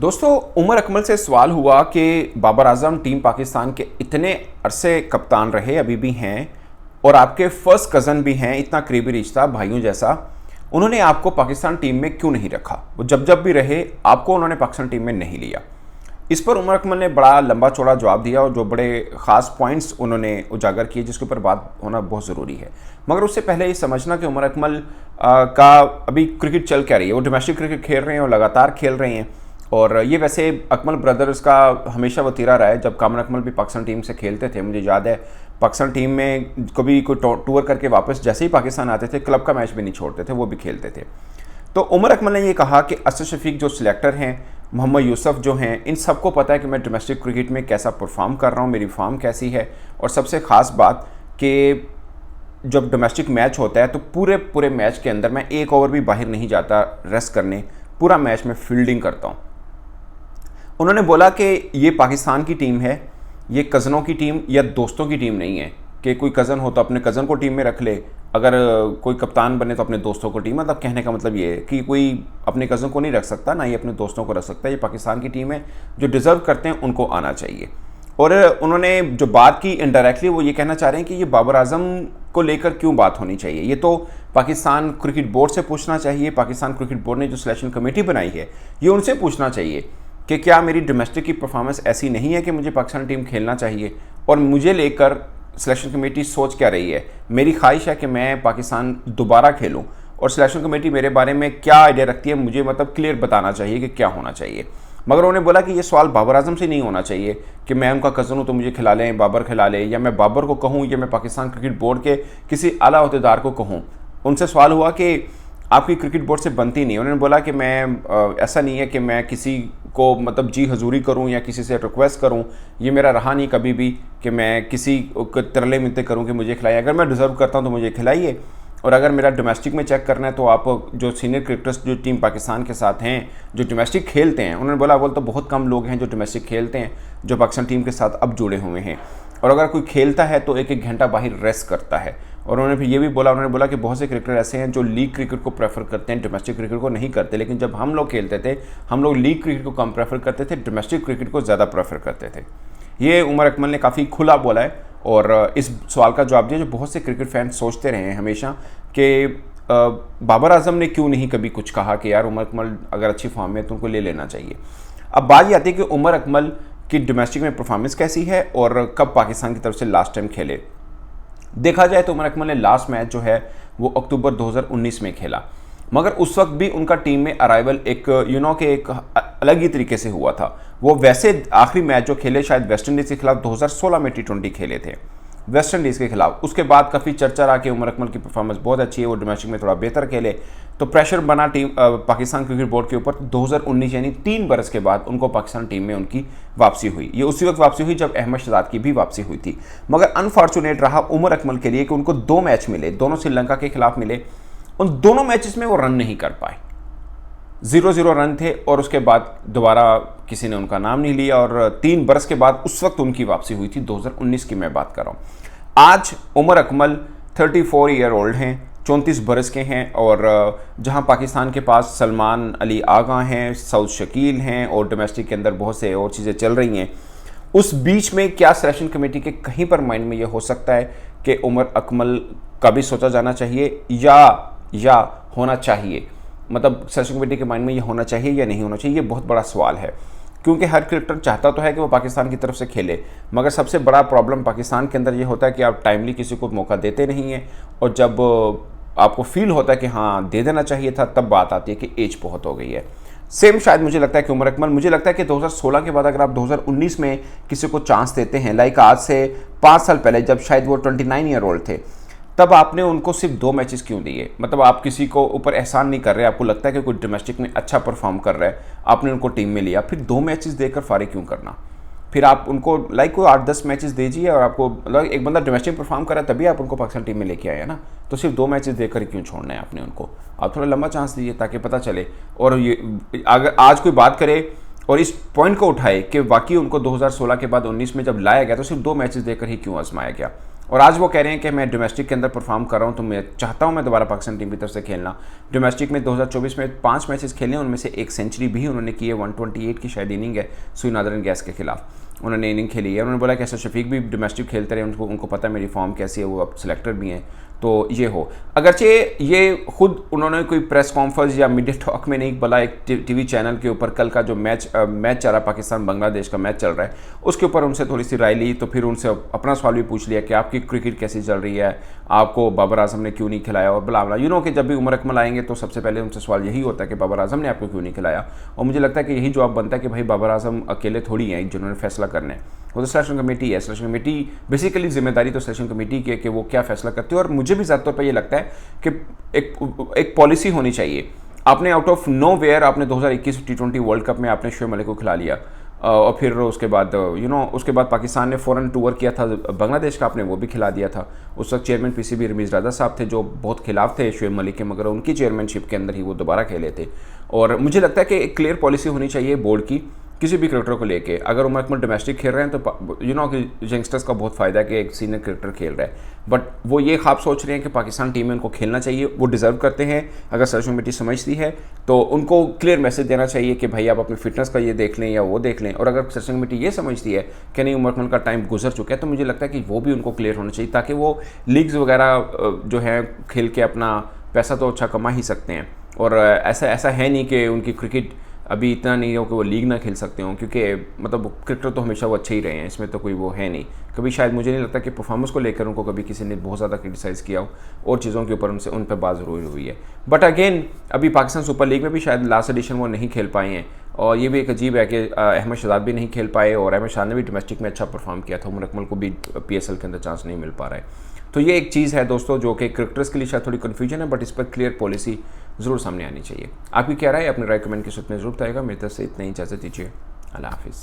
दोस्तों, उमर अकमल से सवाल हुआ कि बाबर आजम टीम पाकिस्तान के इतने अरसे कप्तान रहे, अभी भी हैं, और आपके फर्स्ट कज़न भी हैं, इतना करीबी रिश्ता भाइयों जैसा, उन्होंने आपको पाकिस्तान टीम में क्यों नहीं रखा? वो जब जब भी रहे आपको उन्होंने पाकिस्तान टीम में नहीं लिया। इस पर उमर अकमल ने बड़ा लंबा चौड़ा जवाब दिया और जो बड़े ख़ास पॉइंट्स उन्होंने उजागर किए जिसके ऊपर बात होना बहुत ज़रूरी है। मगर उससे पहले ये समझना कि उमर अकमल का अभी क्रिकेट चल क्या रही है। वो डोमेस्टिक क्रिकेट खेल रहे हैं और लगातार खेल रहे हैं, और ये वैसे अकमल ब्रदर्स का हमेशा वतीरा रहा है। जब कामर अकमल भी पाकिस्तान टीम से खेलते थे, मुझे याद है पाकिस्तान टीम में कभी कोई टूर करके वापस जैसे ही पाकिस्तान आते थे क्लब का मैच भी नहीं छोड़ते थे, वो भी खेलते थे। तो उमर अकमल ने ये कहा कि असद शफीक जो सिलेक्टर हैं, मोहम्मद यूसुफ जो हैं, इन सबको पता है कि मैं डोमेस्टिक क्रिकेट में कैसा परफॉर्म कर रहा हूँ, मेरी फॉर्म कैसी है। और सबसे ख़ास बात कि जब डोमेस्टिक मैच होता है तो पूरे मैच के अंदर मैं एक ओवर भी बाहर नहीं जाता रेस्ट करने, पूरा मैच में फील्डिंग करता हूँ। उन्होंने बोला कि ये पाकिस्तान की टीम है, ये कज़नों की टीम या दोस्तों की टीम नहीं है कि कोई कज़न हो तो अपने कज़न को टीम में रख ले, अगर कोई कप्तान बने तो अपने दोस्तों को टीम। मतलब कहने का मतलब ये है कि कोई अपने कज़न को नहीं रख सकता, ना ही अपने दोस्तों को रख सकता। ये पाकिस्तान की टीम है, जो डिज़र्व करते हैं उनको आना चाहिए। और उन्होंने जो बात की इनडायरेक्टली वो ये कहना चाह रहे हैं कि ये बाबर आजम को लेकर क्यों बात होनी चाहिए, ये तो पाकिस्तान क्रिकेट बोर्ड से पूछना चाहिए। पाकिस्तान क्रिकेट बोर्ड ने जो सिलेक्शन कमेटी बनाई है ये उनसे पूछना चाहिए कि क्या मेरी डोमेस्टिक की परफॉर्मेंस ऐसी नहीं है कि मुझे पाकिस्तान टीम खेलना चाहिए, और मुझे लेकर सिलेक्शन कमेटी सोच क्या रही है। मेरी ख्वाहिश है कि मैं पाकिस्तान दोबारा खेलूं, और सिलेक्शन कमेटी मेरे बारे में क्या आइडिया रखती है मुझे मतलब क्लियर बताना चाहिए कि क्या होना चाहिए। मगर उन्होंने बोला कि ये सवाल बाबर आजम से नहीं होना चाहिए कि मैं उनका कज़न हूँ तो मुझे खिला लें, बाबर खिला ले, या मैं बाबर को कहूँ या मैं पाकिस्तान क्रिकेट बोर्ड के किसी आला अहदेदार को कहूँ। उनसे सवाल हुआ कि आपकी क्रिकेट बोर्ड से बनती नहीं। उन्होंने बोला कि मैं ऐसा नहीं है कि मैं किसी को मतलब जी हजूरी करूं या किसी से रिक्वेस्ट करूं, ये मेरा रहा नहीं कभी भी कि मैं किसी को तरले मिलते करूं कि मुझे खिलाइए। अगर मैं डिज़र्व करता हूं तो मुझे खिलाइए, और अगर मेरा डोमेस्टिक में चेक करना है तो आप जो सीनियर क्रिकेटर्स जो टीम पाकिस्तान के साथ हैं जो डोमेस्टिक खेलते हैं, उन्होंने बोला तो बहुत कम लोग हैं जो डोमेस्टिक खेलते हैं जो पाकिस्तान टीम के साथ अब जुड़े हुए हैं, और अगर कोई खेलता है तो एक घंटा बाहर रेस्ट करता है। और उन्होंने फिर ये भी बोला, उन्होंने बोला कि बहुत से क्रिकेटर ऐसे हैं जो लीग क्रिकेट को प्रेफर करते हैं, डोमेस्टिक क्रिकेट को नहीं करते। लेकिन जब हम लोग खेलते थे हम लोग लीग क्रिकेट को कम प्रेफर करते थे, डोमेस्टिक क्रिकेट को ज़्यादा प्रेफर करते थे। ये उमर अकमल ने काफ़ी खुला बोला है और इस सवाल का जवाब दिया जो बहुत से क्रिकेट फैन सोचते रहे हैं हमेशा कि बाबर आजम ने क्यों नहीं कभी कुछ कहा कि यार उमर अकमल अगर अच्छी फॉर्म में तो उनको ले लेना चाहिए। अब बात ये आती है कि उमर अकमल की डोमेस्टिक में परफॉर्मेंस कैसी है और कब पाकिस्तान की तरफ से लास्ट टाइम खेले। देखा जाए तो उमर अकमल ने लास्ट मैच जो है वो अक्टूबर 2019 में खेला, मगर उस वक्त भी उनका टीम में अराइवल एक के एक अलग ही तरीके से हुआ था। वो वैसे आखिरी मैच जो खेले शायद वेस्ट इंडीज़ के खिलाफ 2016 में T20 खेले थे वेस्ट इंडीज़ के खिलाफ। उसके बाद काफ़ी चर्चा रहा कि उमर अकमल की परफॉर्मेंस बहुत अच्छी है, वो डोमेस्टिक में थोड़ा बेहतर खेले, तो प्रेशर बना टीम पाकिस्तान क्रिकेट बोर्ड के ऊपर। 2019 यानी 3 बरस के बाद उनको पाकिस्तान टीम में उनकी वापसी हुई। ये उसी वक्त वापसी हुई जब अहमद शहजाद की भी वापसी हुई थी। मगर अनफॉर्चुनेट रहा उमर अकमल के लिए कि उनको 2 मैच मिले, दोनों श्रीलंका के खिलाफ मिले। उन दोनों मैचेस में वो रन नहीं कर पाए, 0-0 रन थे, और उसके बाद दोबारा किसी ने उनका नाम नहीं लिया। और 3 बरस के बाद उस वक्त उनकी वापसी हुई थी, 2019 की मैं बात कर रहा हूँ। आज उमर अकमल 34 ईयर ओल्ड हैं, 34 बरस के हैं, और जहां पाकिस्तान के पास सलमान अली आगा हैं, सऊद शकील हैं, और डोमेस्टिक के अंदर बहुत से और चीज़ें चल रही हैं, उस बीच में क्या सिलेक्शन कमेटी के कहीं पर माइंड में ये हो सकता है कि उमर अकमल का भी सोचा जाना चाहिए या होना चाहिए, मतलब सिलेक्शन कमेटी के माइंड में ये होना चाहिए या नहीं होना चाहिए, ये बहुत बड़ा सवाल है। क्योंकि हर क्रिकेटर चाहता तो है कि वो पाकिस्तान की तरफ से खेले, मगर सबसे बड़ा प्रॉब्लम पाकिस्तान के अंदर ये होता है कि आप टाइमली किसी को मौका देते नहीं हैं, और जब आपको फील होता है कि हाँ दे देना चाहिए था, तब बात आती है कि एज बहुत हो गई है। सेम शायद मुझे लगता है कि उमर अकमल, मुझे लगता है कि 2016 के बाद अगर आप 2019 में किसी को चांस देते हैं, लाइक आज से 5 साल पहले जब शायद वो 29 ईयर ओल्ड थे, तब आपने उनको सिर्फ 2 मैचेस क्यों दिए? मतलब आप किसी को ऊपर एहसान नहीं कर रहे, आपको लगता है कि कोई डोमेस्टिक में अच्छा परफॉर्म कर रहा है, आपने उनको टीम में लिया, फिर 2 मैचेस देकर फारिग क्यों करना? फिर आप उनको लाइक कोई 8-10 मैचेस दीजिए, और आपको मतलब एक बंदा डोमेस्टिक परफॉर्म कर रहा है तभी आप उनको पाकिस्तान टीम में लेके आए ना, तो सिर्फ 2 मैचेस देकर क्यों छोड़ना है आपने उनको? आप थोड़ा लंबा चांस दीजिए ताकि पता चले। और ये अगर आज कोई बात करे और इस पॉइंट को उठाए कि वाकई उनको 2016 के बाद 19 में जब लाया गया तो सिर्फ 2 मैचेस देकर ही क्यों आजमाया गया, और आज वो कह रहे हैं कि मैं डोमेस्टिक के अंदर परफॉर्म कर रहा हूँ, तो मैं चाहता हूँ मैं दोबारा पाकिस्तान टीम की तरफ से खेलना। डोमेस्टिक में 2024 में 5 मैचेस खेले, उनमें से एक सेंचुरी भी उन्होंने की है। 128 की शायद इनिंग है सुई नादर गैस के खिलाफ उन्होंने इनिंग खेली है। उन्होंने बोला कि ऐसा शफीक भी डोमेस्टिक खेलते रहे, उनको पता है मेरी फॉर्म कैसी है, वो अब सिलेक्टर भी हैं। तो ये हो, अगरचे ये खुद उन्होंने कोई प्रेस कॉन्फ्रेंस या मीडिया टॉक में नहीं बोला, एक टीवी चैनल के ऊपर कल का जो मैच चल रहा, पाकिस्तान बांग्लादेश का मैच चल रहा है, उसके ऊपर उनसे थोड़ी सी राय ली। तो फिर उनसे अपना सवाल भी पूछ लिया कि आपकी क्रिकेट कैसी चल रही है, आपको बाबर आजम ने क्यों नहीं खिलाया, और बला बला। कि जब भी उमर अकमल आएंगे तो सबसे पहले उनसे सवाल यही होता है कि बाबर आजम ने आपको क्यों नहीं खिलाया। और मुझे लगता है कि यही जवाब बनता है कि भाई बाबर आजम अकेले थोड़ी हैं जिन्होंने फैसला करना है, वो तो सिलेक्शन कमेटी है। सिलेक्शन कमेटी बेसिकली जिम्मेदारी तो सिलेक्शन कमेटी की है कि वो क्या फैसला करती है। और मुझे भी ज़्यादा तौर पर ये लगता है कि एक पॉलिसी होनी चाहिए। आपने आउट ऑफ नो वेयर आपने 2021 T20 वर्ल्ड कप में आपने शोएब मलिक को खिला लिया, और फिर उसके बाद उसके बाद पाकिस्तान ने फ़ौरन टूर किया था बांग्लादेश का, आपने वो भी खिला दिया था। उस वक्त चेयरमैन PCB रमीज़ राजा साहब थे जो बहुत खिलाफ थे शोएब मलिक के, मगर उनकी चेयरमैनशिप के अंदर ही वो दोबारा खेले थे। और मुझे लगता है कि एक क्लियर पॉलिसी होनी चाहिए बोर्ड की किसी भी क्रिकेटर को लेके। अगर उमर अकमल डोमेस्टिक खेल रहे हैं तो कि यंगस्टर्स का बहुत फ़ायदा है कि एक सीनियर क्रिकेटर खेल रहा है, बट वो ये ख्वाब सोच रहे हैं कि पाकिस्तान टीम में उनको खेलना चाहिए, वो डिज़र्व करते हैं। अगर सिलेक्शन कमेटी समझती है तो उनको क्लियर मैसेज देना चाहिए कि भाई आप अपनी फिटनेस का ये देख लें या वो देख लें। और अगर सिलेक्शन कमेटी ये समझती है कि नहीं उमर अकमल का टाइम गुजर चुका है, तो मुझे लगता है कि वो भी उनको क्लियर होना चाहिए, ताकि वो लीग्स वगैरह जो है खेल के अपना पैसा तो अच्छा कमा ही सकते हैं। और ऐसा है नहीं कि उनकी क्रिकेट अभी इतना नहीं हो कि वो लीग ना खेल सकते हों, क्योंकि मतलब क्रिकेटर तो हमेशा वो अच्छे ही रहे हैं, इसमें तो कोई वो है नहीं। कभी शायद मुझे नहीं लगता कि परफॉर्मेंस को लेकर उनको कभी किसी ने बहुत ज़्यादा क्रिटिसाइज़ किया हो, और चीज़ों के ऊपर उन पर बात ज़रूरी हुई है। बट अगेन अभी पाकिस्तान सुपर लीग में भी शायद लास्ट एडिशन वो नहीं खेल पाए हैं, और ये भी एक अजीब है कि अहमद शहजाद भी नहीं खेल पाए, और अहमद शाह ने भी डोमेस्टिक में अच्छा परफॉर्म किया था, उमर अकमल को भी PSL के अंदर चांस नहीं मिल पा रहा है। तो ये एक चीज़ है दोस्तों जो कि क्रिकेटर्स के लिए शायद थोड़ी कन्फ्यूजन है, बट इस पर क्लियर पॉलिसी ज़रूर सामने आनी चाहिए। आपकी क्या राय, अपनी राय कमेंट के सूत्र में जरूर बताएगा। मेरी तरफ से इतना ही, इजाज़त दीजिए, अल्लाह हाफिज़।